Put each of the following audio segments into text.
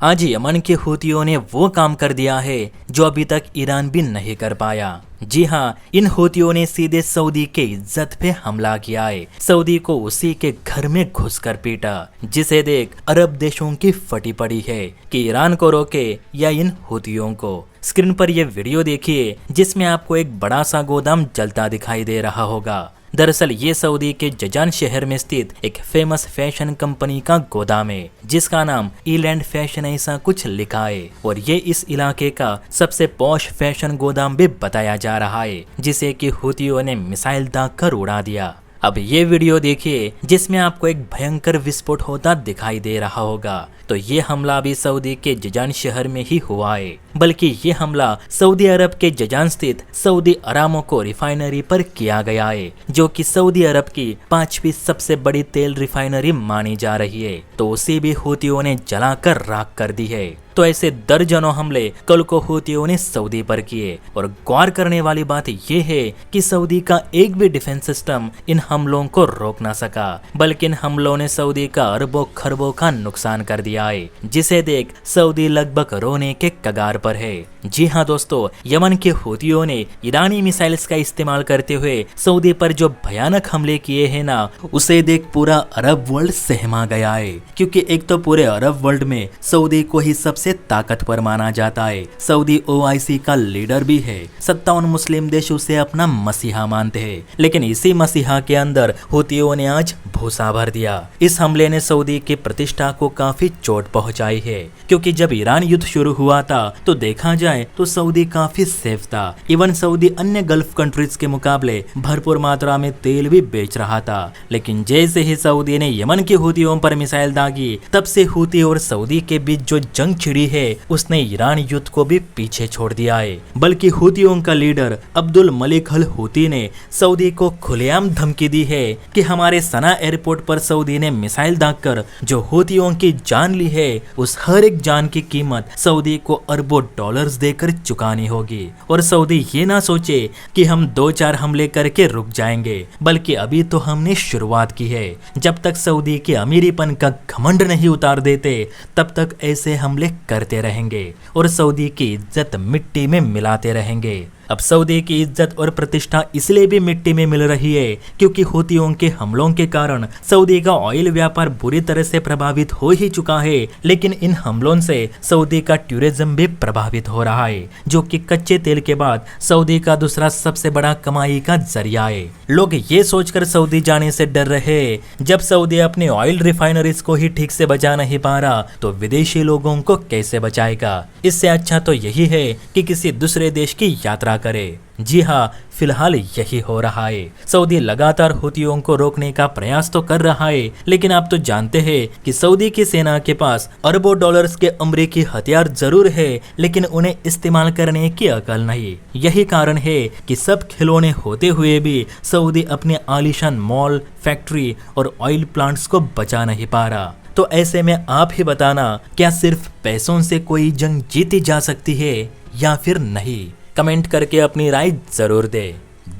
आज यमन के हूतियों ने वो काम कर दिया है जो अभी तक ईरान भी नहीं कर पाया। जी हाँ, इन हूतियों ने सीधे सऊदी के इज्जत पे हमला किया है। सऊदी को उसी के घर में घुसकर पीटा, जिसे देख अरब देशों की फटी पड़ी है कि ईरान को रोके या इन हूतियों को। स्क्रीन पर ये वीडियो देखिए जिसमें आपको एक बड़ा सा गोदाम जलता दिखाई दे रहा होगा। दरअसल ये सऊदी के जजान शहर में स्थित एक फेमस फैशन कंपनी का गोदाम है जिसका नाम ईलैंड फैशन ऐसा कुछ लिखा है, और ये इस इलाके का सबसे पॉश फैशन गोदाम भी बताया जा रहा है, जिसे कि हूतियों ने मिसाइल दागकर उड़ा दिया। अब ये वीडियो देखिए जिसमें आपको एक भयंकर विस्फोट होता दिखाई दे रहा होगा। तो ये हमला भी सऊदी के जजान शहर में ही हुआ है, बल्कि ये हमला सऊदी अरब के जजान स्थित सऊदी अरामको रिफाइनरी पर किया गया है, जो कि सऊदी अरब की 5वीं सबसे बड़ी तेल रिफाइनरी मानी जा रही है। तो उसे भी हूतियों ने जलाकर राख कर दी है। तो ऐसे दर्जनों हमले कल को हूतियों ने सऊदी पर किए, और गौर करने वाली बात यह है कि सऊदी का एक भी डिफेंस सिस्टम इन हमलों को रोक ना सका, बल्कि इन हमलों ने सऊदी का अरबों खरबों का नुकसान कर दिया है, जिसे देख सऊदी लगभग रोने के कगार पर है। जी हाँ दोस्तों, यमन के हूतियों ने ईरानी मिसाइल्स का इस्तेमाल करते हुए सऊदी पर जो भयानक हमले किए हैं ना, उसे देख पूरा अरब वर्ल्ड सहमा गया है, क्योंकि एक तो पूरे अरब वर्ल्ड में सऊदी को ही सबसे ताकतवर माना जाता है। सऊदी ओआईसी का लीडर भी है। 57 मुस्लिम देश उसे अपना मसीहा मानते हैं, लेकिन इसी मसीहा के अंदर हूतियों ने आज भूसा भर दिया। इस हमले ने सऊदी की प्रतिष्ठा को काफी चोट पहुंचाई है, क्योंकि जब ईरान युद्ध शुरू हुआ था तो देखा जाए तो सऊदी काफी सेफ था। इवन सऊदी अन्य गल्फ कंट्रीज के मुकाबले भरपूर मात्रा में तेल भी बेच रहा था। लेकिन जैसे ही सऊदी ने यमन के हूतियों पर मिसाइल दागी, तब से हूती और सऊदी के बीच जो जंग छिड़ी है उसने ईरान युद्ध को भी पीछे छोड़ दिया है। बल्कि हूतियों का leader Abdul Malik al Houthi ने सऊदी को खुलेआम धमकी दी है कि हमारे सना एयरपोर्ट पर सऊदी ने मिसाइल दागकर जो हूतियों की जान ली है, उस हर एक जान की कीमत सऊदी को अरबों डॉलर्स देकर चुकानी होगी। और सऊदी ये ना सोचे कि हम 2-4 हमले करके रुक जाएंगे, बल्कि अभी तो हमने शुरुआत की है। जब तक सऊदी के अमीरीपन का घमंड नहीं उतार देते, तब तक ऐसे हमले करते रहेंगे और सऊदी की इज्जत मिट्टी में मिलाते रहेंगे। अब सऊदी की इज्जत और प्रतिष्ठा इसलिए भी मिट्टी में मिल रही है क्योंकि हूतियों के हमलों के कारण सऊदी का ऑयल व्यापार बुरी तरह से प्रभावित हो ही चुका है, लेकिन इन हमलों से सऊदी का टूरिज्म भी प्रभावित हो रहा है, जो कि कच्चे तेल के बाद सऊदी का दूसरा सबसे बड़ा कमाई का जरिया है। लोग ये सोचकर सऊदी जाने से डर रहे, जब सऊदी अपने ऑयल रिफाइनरीज को ही ठीक से बचा नहीं पा रहा तो विदेशी लोगों को कैसे बचाएगा। इससे अच्छा तो यही है कि किसी दूसरे देश की यात्रा करे। जी हाँ, फिलहाल यही हो रहा है। सऊदी लगातार हूतियों को रोकने का प्रयास तो कर रहा है, लेकिन आप तो जानते हैं कि सऊदी की सेना के पास अरबों डॉलर्स के अमेरिकी हथियार जरूर है, लेकिन उन्हें इस्तेमाल करने की अकल नहीं। यही कारण है कि सब खिलौने होते हुए भी सऊदी अपने आलीशान मॉल, फैक्ट्री और ऑयल प्लांट्स को बचा नहीं पा रहा। तो ऐसे में आप ही बताना, क्या सिर्फ पैसों से कोई जंग जीती जा सकती है या फिर नहीं? कमेंट करके अपनी राय जरूर दे।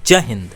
जय हिंद।